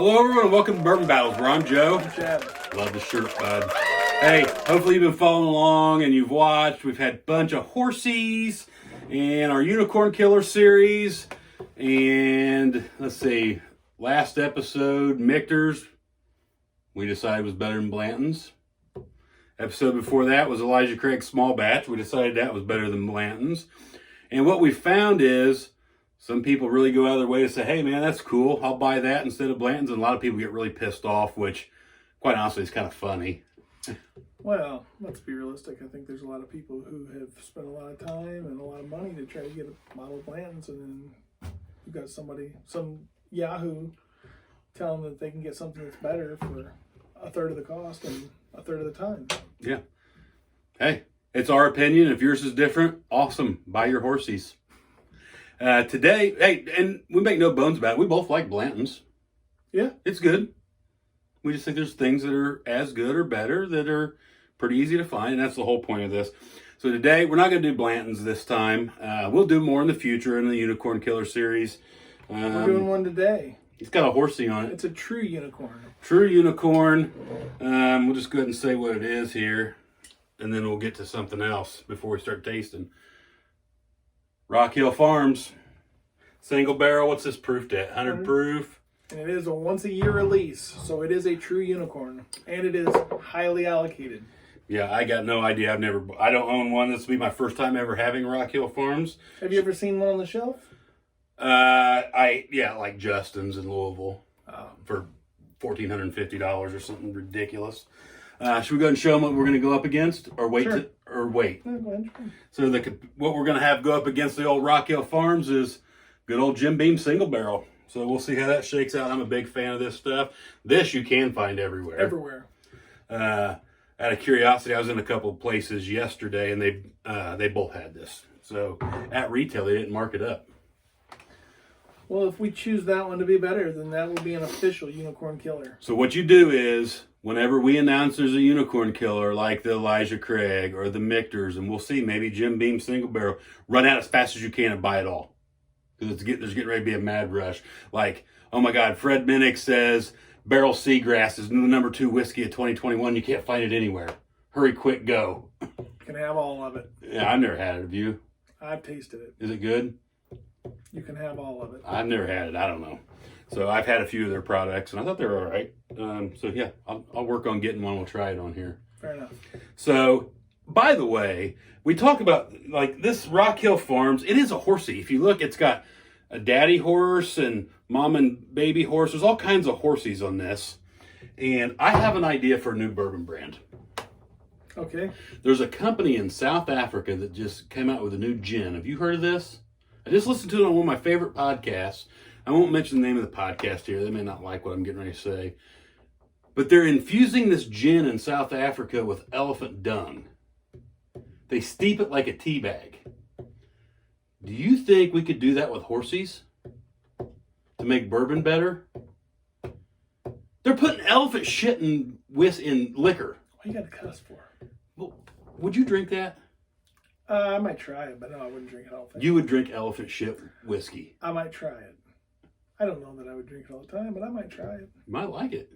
Hello, everyone, and welcome to Bourbon Battles, where I'm Joe. I'm Chad. Love the shirt, bud. Hey, hopefully you've been following along and you've watched. We've had a bunch of horsies and our Unicorn Killer series. And let's see, last episode, Michter's, we decided was better than Blanton's. Episode before that was Elijah Craig's Small Batch. We decided that was better than Blanton's. And what we found is some people really go out of their way to say, hey, man, that's cool. I'll buy that instead of Blanton's. And a lot of people get really pissed off, which, quite honestly, is kind of funny. Well, let's be realistic. I think there's a lot of people who have spent a lot of time and a lot of money to try to get a model of Blanton's, and then you've got some yahoo telling them that they can get something that's better for a third of the cost and a third of the time. Yeah. Hey, it's our opinion. If yours is different, awesome. Buy your horsies. Today, hey, and we make no bones about it. We both like Blanton's. Yeah. It's good. We just think there's things that are as good or better that are pretty easy to find, and that's the whole point of this. So today, we're not going to do Blanton's this time. We'll do more in the future in the Unicorn Killer series. We're doing one today. He's got a horsey on it. It's a true unicorn. True unicorn. We'll just go ahead and say what it is here, and then we'll get to something else before we start tasting. Rock Hill Farms. Single barrel. What's this proofed at? 100 proof. And it is a once-a-year release, so it is a true unicorn. And it is highly allocated. Yeah, I got no idea. I don't own one. This will be my first time ever having Rock Hill Farms. Have you ever seen one on the shelf? Like Justin's in Louisville for $1,450 or something ridiculous. Should we go ahead and show them what we're going to go up against, or wait? Sure. Wait. No, go ahead. So what we're going to have go up against the old Rock Hill Farms is good old Jim Beam single barrel. So we'll see how that shakes out. I'm a big fan of this stuff. This you can find everywhere. Everywhere. Out of curiosity, I was in a couple of places yesterday, and they both had this. So at retail, they didn't mark it up. Well, if we choose that one to be better, then that will be an official unicorn killer. So what you do is, whenever we announce there's a unicorn killer, like the Elijah Craig or the Michter's, and we'll see maybe Jim Beam single barrel, run out as fast as you can and buy it all. Because there's getting ready to be a mad rush. Like, oh my God, Fred Minnick says Barrel Seagrass is the number 2 whiskey of 2021. You can't find it anywhere. Hurry, quick, go. You can have all of it. Yeah, I've never had it. Have you? I've tasted it. Is it good? You can have all of it. I've never had it. I don't know. So I've had a few of their products, and I thought they were all right. So yeah, I'll work on getting one. We'll try it on here. Fair enough. So, by the way, we talk about, like, this Rock Hill Farms. It is a horsey. If you look, it's got a daddy horse and mom and baby horse. There's all kinds of horsies on this. And I have an idea for a new bourbon brand. Okay. There's a company in South Africa that just came out with a new gin. Have you heard of this? I just listened to it on one of my favorite podcasts. I won't mention the name of the podcast here. They may not like what I'm getting ready to say. But they're infusing this gin in South Africa with elephant dung. They steep it like a tea bag. Do you think we could do that with horsies to make bourbon better? They're putting elephant shit in liquor. What you got to cuss for? Well, would you drink that? I might try it, but no, I wouldn't drink it all the time. You would drink elephant shit whiskey. I might try it. I don't know that I would drink it all the time, but I might try it. You might like it.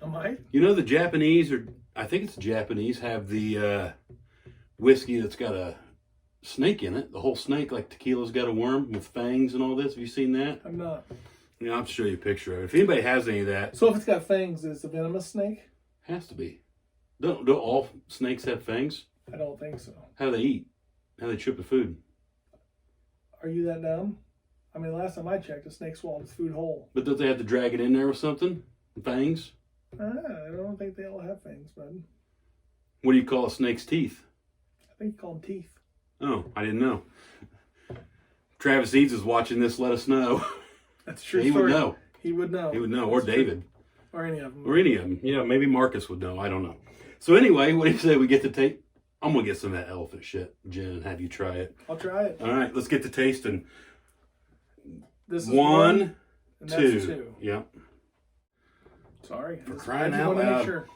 I might. You know, the Japanese, or I think it's Japanese, have the whiskey that's got a snake in it. The whole snake, like tequila's got a worm with fangs and all this. Have you seen that? I'm not. Yeah, I'll have to show you a picture of it. If anybody has any of that. So if it's got fangs, is it a venomous snake? Has to be. Don't all snakes have fangs? I don't think so. How do they eat? How do they chip the food? Are you that dumb? I mean, last time I checked, a snake swallowed its food whole. But don't they have to drag it in there with something? Fangs? I don't think they all have fangs, bud. What do you call a snake's teeth? I think you call them teeth. Oh, I didn't know. Travis Eads is watching this. Let us know. That's true. He would know. He would know. He would know. That's or David. True. Or any of them. Or any of them. Yeah, maybe Marcus would know. I don't know. So anyway, what do you say we get to take? I'm going to get some of that elephant shit, Jen, and have you try it. I'll try it. All right, let's get to tasting. This is one, and two. That's two. Yep. Sorry. For crying I just out want to loud. make sure.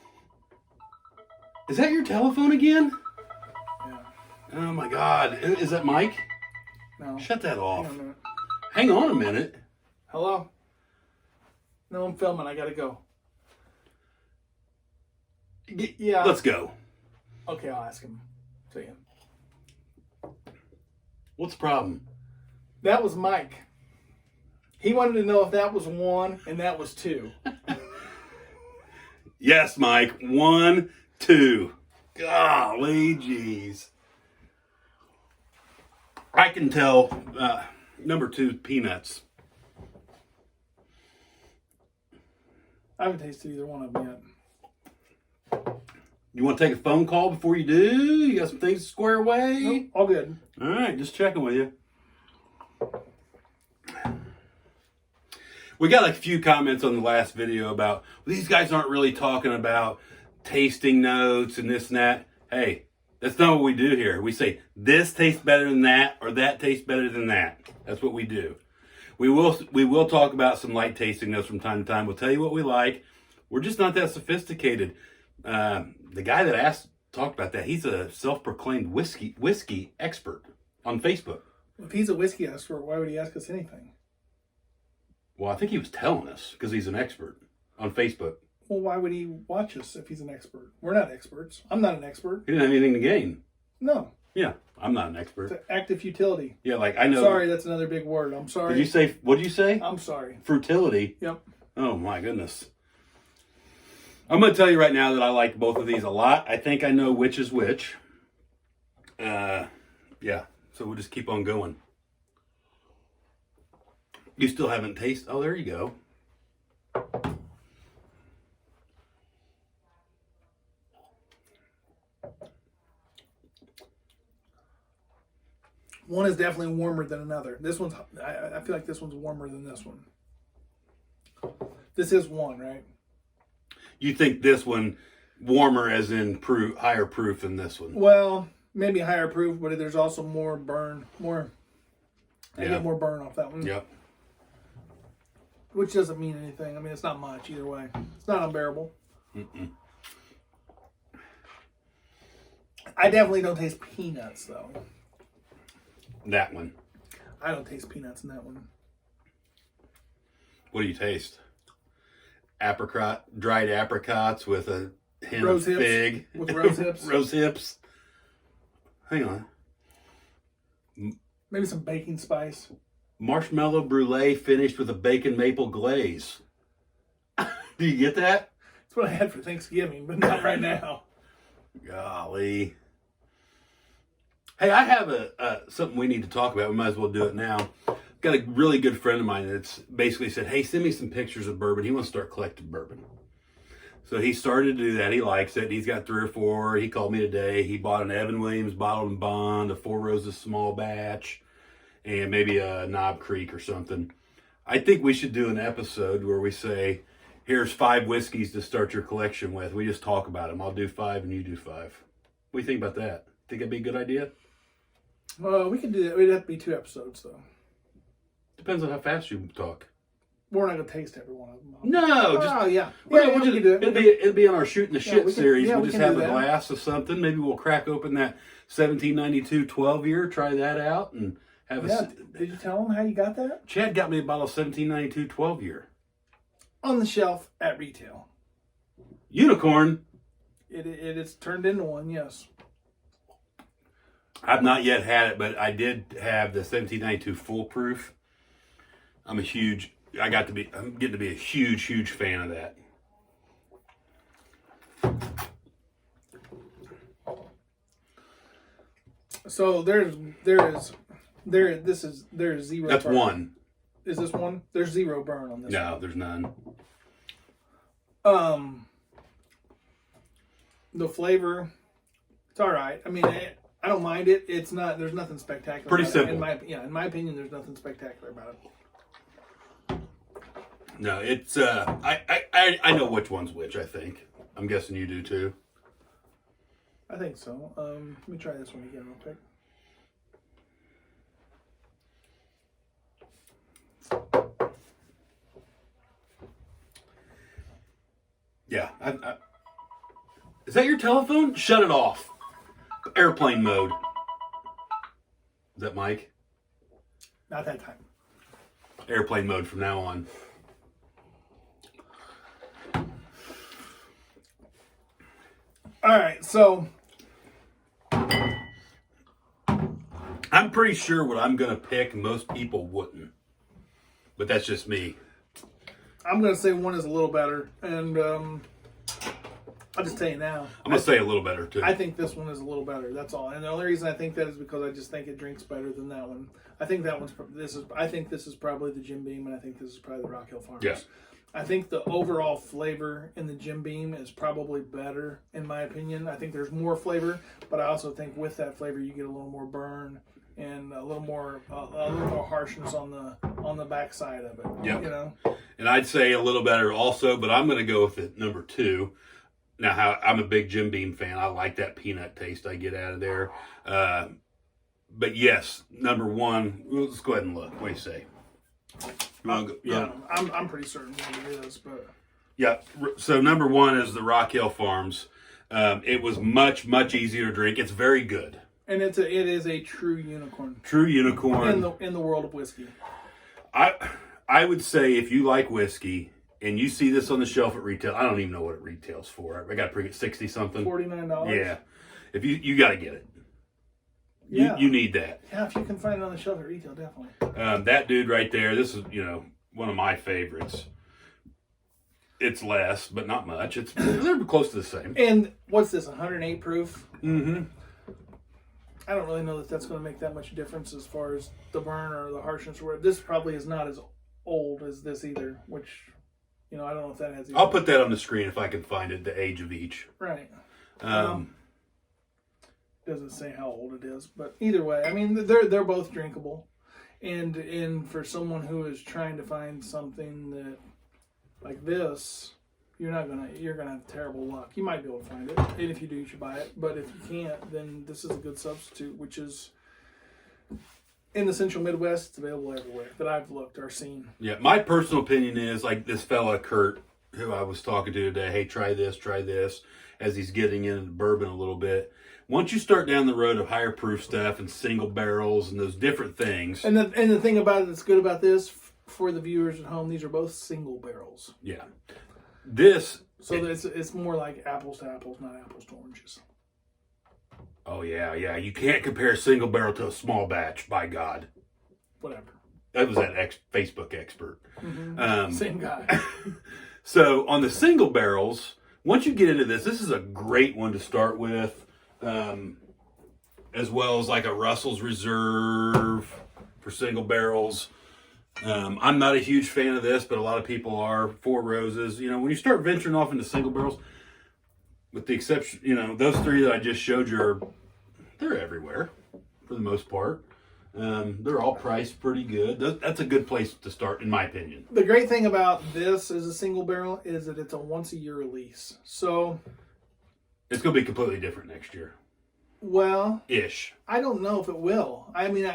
Is that your telephone again? Yeah. Oh my God. Is that Mike? No. Shut that off. Hang on a minute. Hang on a minute. Hello? No, I'm filming. I gotta go. Yeah. Let's go. Okay, I'll ask him. See you. What's the problem? That was Mike. He wanted to know if that was 1 and that was 2. Yes, Mike. 1, 2. Golly jeez. I can tell number 2, peanuts. I haven't tasted either one of them yet. You want to take a phone call before you do? You got some things to square away? Nope, all good. All right, just checking with you. We got a few comments on the last video about, well, these guys aren't really talking about tasting notes and this and that. Hey, that's not what we do here. We say, this tastes better than that, or that tastes better than that. That's what we do. We will talk about some light tasting notes from time to time. We'll tell you what we like. We're just not that sophisticated. The guy that talked about that, he's a self-proclaimed whiskey expert on Facebook. If he's a whiskey expert, why would he ask us anything? Well, I think he was telling us because he's an expert on Facebook. Well, why would he watch us if he's an expert? We're not experts. I'm not an expert. He didn't have anything to gain. No. Yeah, I'm not an expert. It's active futility. Yeah, like I know. Sorry, that's another big word. I'm sorry. What did you say? I'm sorry. Frutility. Yep. Oh my goodness. I'm going to tell you right now that I like both of these a lot. I think I know which is which. Yeah, so we'll just keep on going. You still haven't tasted. Oh, there you go. One is definitely warmer than another. This one's, I feel like this one's warmer than this one. This is 1, right? You think this one warmer as in higher proof than this one? Well, maybe higher proof, but there's also more burn. I get more burn off that one. Yep. Which doesn't mean anything. I mean, it's not much either way. It's not unbearable. Mm-mm. I definitely don't taste peanuts, though. That one. I don't taste peanuts in that one. What do you taste? Dried apricots with a hint of fig. With rose hips. Rose hips. Hang on. Maybe some baking spice. Marshmallow brulee finished with a bacon maple glaze. Do you get that? That's what I had for Thanksgiving, but not right now. Golly. Hey, I have something we need to talk about. We might as well do it now. Got a really good friend of mine that's basically said, hey, send me some pictures of bourbon. He wants to start collecting bourbon. So he started to do that. He likes it. He's got 3 or 4. He called me today. He bought an Evan Williams bottled and bond, a 4 Roses small batch, and maybe a Knob Creek or something. I think we should do an episode where we say, here's 5 whiskeys to start your collection with. We just talk about them. I'll do 5 and you do 5. What do you think about that? Think that'd be a good idea? Well, we can do that. It'd have to be 2 episodes, though. Depends on how fast you talk. We're not going to taste every one of them. No, just yeah. We'll just do it. It'll be on our shooting the shit series. We'll we just can have do a that. glass of something. Maybe we'll crack open that 1792 12 year. Try that out and have Did you tell them how you got that? Chad got me a bottle of 1792 12 year. On the shelf at retail. Unicorn. It is turned into one, yes. I've not yet had it, but I did have the 1792 foolproof. I'm getting to be a huge fan of that. So there is zero. That's burn. 1. Is this 1? There's 0 burn on this. No, there's none. The flavor, it's all right. I mean, I don't mind it. It's not. There's nothing spectacular. Pretty about simple. It. In my opinion, there's nothing spectacular about it. No, it's I know which one's which, I think. I'm guessing you do too. I think so. Let me try this one again real quick. Yeah. Is that your telephone? Shut it off. Airplane mode. Is that Mike? Not that time. Airplane mode from now on. All right, so I'm pretty sure what I'm going to pick, most people wouldn't. But that's just me. I'm going to say one is a little better, and I'll just tell you now. I'm going to say a little better, too. I think this one is a little better. That's all. And the only reason I think that is because I just think it drinks better than that one. I think that one's. I think this is probably the Jim Beam, and I think this is probably the Rock Hill Farms. Yeah. I think the overall flavor in the Jim Beam is probably better, in my opinion. I think there's more flavor, but I also think with that flavor you get a little more burn and a little more harshness on the backside of it. Yeah. You know. And I'd say a little better also, but I'm going to go with it number 2. Now, I'm a big Jim Beam fan. I like that peanut taste I get out of there. But yes, number 1. Let's go ahead and look. What do you say? You want to go? Yeah, I'm pretty certain what it is, but yeah. So number 1 is the Rock Hill Farms. It was much easier to drink. It's very good. And it is a true unicorn. True unicorn in the world of whiskey. I would say if you like whiskey and you see this on the shelf at retail, I don't even know what it retails for. I got to bring it 60 something. $49. Yeah. If you got to get it. Yeah. You need that. Yeah, if you can find it on the shelf at retail, definitely. That dude right there, this is, one of my favorites. It's less, but not much. They're close to the same. And what's this, 108 proof? Mm-hmm. I don't really know that that's going to make that much difference as far as the burn or the harshness. This probably is not as old as this either, which, I don't know if that has... I'll put that on the screen if I can find it, the age of each. Right. Doesn't say how old it is, but either way, I mean, they're both drinkable. And for someone who is trying to find something that like this, you're gonna have terrible luck. You might be able to find it, and if you do, you should buy it. But if you can't, then this is a good substitute, which is in the Central Midwest. It's available everywhere that I've looked or seen. Yeah, my personal opinion is like this fella Kurt, who I was talking to today. Hey, try this, as he's getting into bourbon a little bit. Once you start down the road of higher proof stuff and single barrels and those different things. And the thing about it that's good about this, for the viewers at home, these are both single barrels. Yeah. It's more like apples to apples, not apples to oranges. Oh, yeah. You can't compare a single barrel to a small batch, by God. Whatever. That was that Facebook expert. Mm-hmm. Same guy. So on the single barrels, once you get into this is a great one to start with. As well as like a Russell's Reserve for single barrels. I'm not a huge fan of this, but a lot of people are. Four Roses. When you start venturing off into single barrels, with the exception, those 3 that I just showed you, they're everywhere for the most part. They're all priced pretty good. That's a good place to start, in my opinion. The great thing about this as a single barrel is that it's a once-a-year release. So it's going to be completely different next year. Well, ish. I don't know if it will. I mean,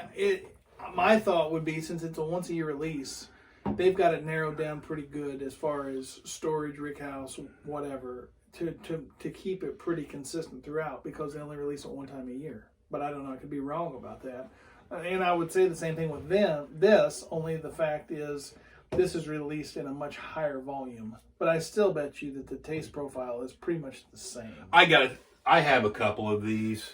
my thought would be, since it's a once-a-year release, they've got it narrowed down pretty good as far as storage, rickhouse, whatever, to keep it pretty consistent throughout, because they only release it one time a year. But I don't know. I could be wrong about that. And I would say the same thing with this, only the fact is this is released in a much higher volume. But I still bet you that the taste profile is pretty much the same. I have a couple of these.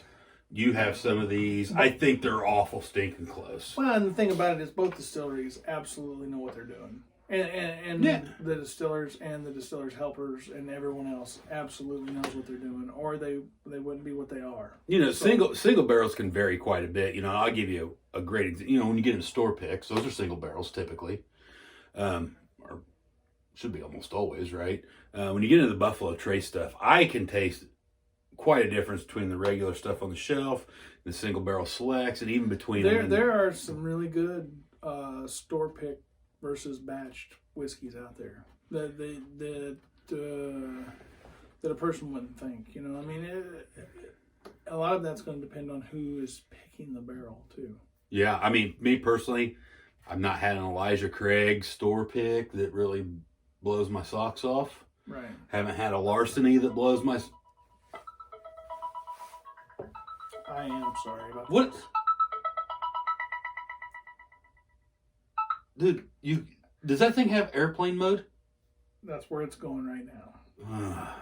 You have some of these. I think they're awful stinking close. Well, and the thing about it is both distilleries absolutely know what they're doing. And yeah. The distillers and the distillers' helpers and everyone else absolutely knows what they're doing, or they wouldn't be what they are. Single barrels can vary quite a bit. I'll give you a great example. When you get into store picks, those are single barrels typically. Or should be almost always, right? When you get into the Buffalo Trace stuff, I can taste quite a difference between the regular stuff on the shelf, the single barrel selects, and even between there are some really good store pick versus batched whiskeys out there that a person wouldn't think. I mean, a lot of that's going to depend on who is picking the barrel too. Yeah, I mean, me personally, I've not had an Elijah Craig store pick that really blows my socks off. Right. Haven't had a Larceny that blows my. I am sorry about what? This. Dude, does that thing have airplane mode? That's where it's going right now.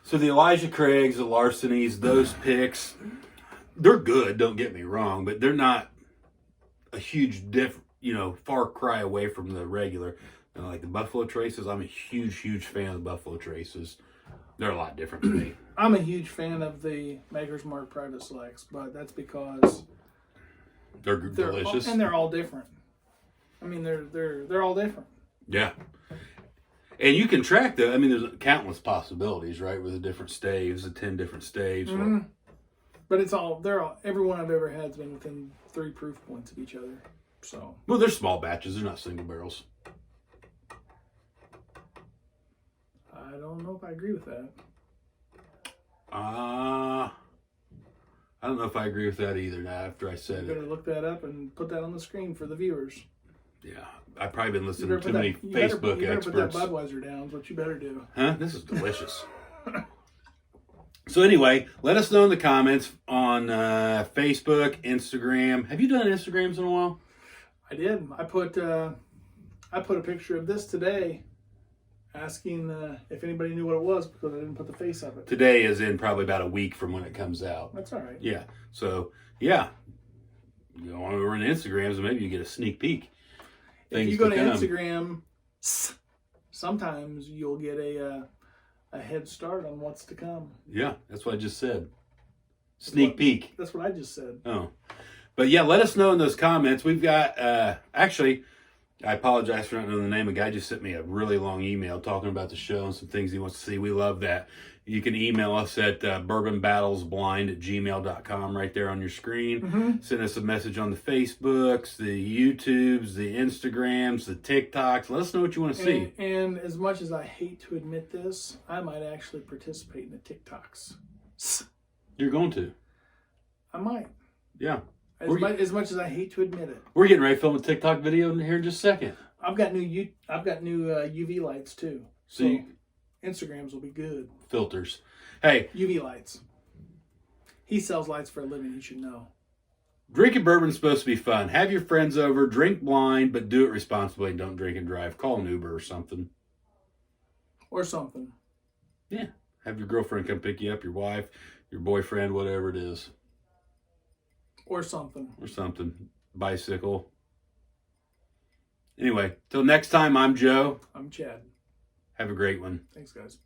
So the Elijah Craigs, the Larcenys, those picks, they're good. Don't get me wrong, but they're not a huge far cry away from the regular. Like the Buffalo Traces, I'm a huge fan of the Buffalo Traces. They're a lot different to me. I'm a huge fan of the Maker's Mark Private Selects, but that's because they're delicious, and they're all different. I mean, they're all different. Yeah. And you can track them. I mean, there's countless possibilities, right? With the different staves, the 10 different staves. Mm-hmm. But every one I've ever had has been within 3 proof points of each other. So. Well, they're small batches. They're not single barrels. I don't know if I agree with that. I don't know if I agree with that either now after I said it. You better look that up and put that on the screen for the viewers. Yeah, I've probably been listening to too many Facebook you better experts. Put that Budweiser down is what you better do. Huh? This is delicious. So anyway, let us know in the comments on Facebook, Instagram. Have you done Instagrams in a while? I did. I put a picture of this today, asking if anybody knew what it was because I didn't put the face of it. Today is in probably about a week from when it comes out. That's all right. Yeah. So yeah, we're in Instagrams, and maybe you get a sneak peek. If you go to Instagram, sometimes you'll get a head start on what's to come. Yeah, that's what I just said. Sneak peek. That's what I just said. Oh. But yeah, let us know in those comments. We've got, actually, I apologize for not knowing the name. A guy just sent me a really long email talking about the show and some things he wants to see. We love that. You can email us at bourbonbattlesblind@gmail.com right there on your screen. Mm-hmm. Send us a message on the Facebooks, the YouTubes, the Instagrams, the TikToks. Let us know what you want to see. And as much as I hate to admit this, I might actually participate in the TikToks. You're going to. I might. Yeah. As much as I hate to admit it. We're getting ready to film a TikTok video in here in just a second. I've got new UV lights too. So Instagrams will be good. Filters. Hey. UV lights. He sells lights for a living, you should know. Drinking bourbon's supposed to be fun. Have your friends over, drink blind, but do it responsibly and don't drink and drive. Call an Uber or something. Or something. Yeah. Have your girlfriend come pick you up, your wife, your boyfriend, whatever it is. Or something. Or something. Bicycle. Anyway, till next time, I'm Joe. I'm Chad. Have a great one. Thanks, guys.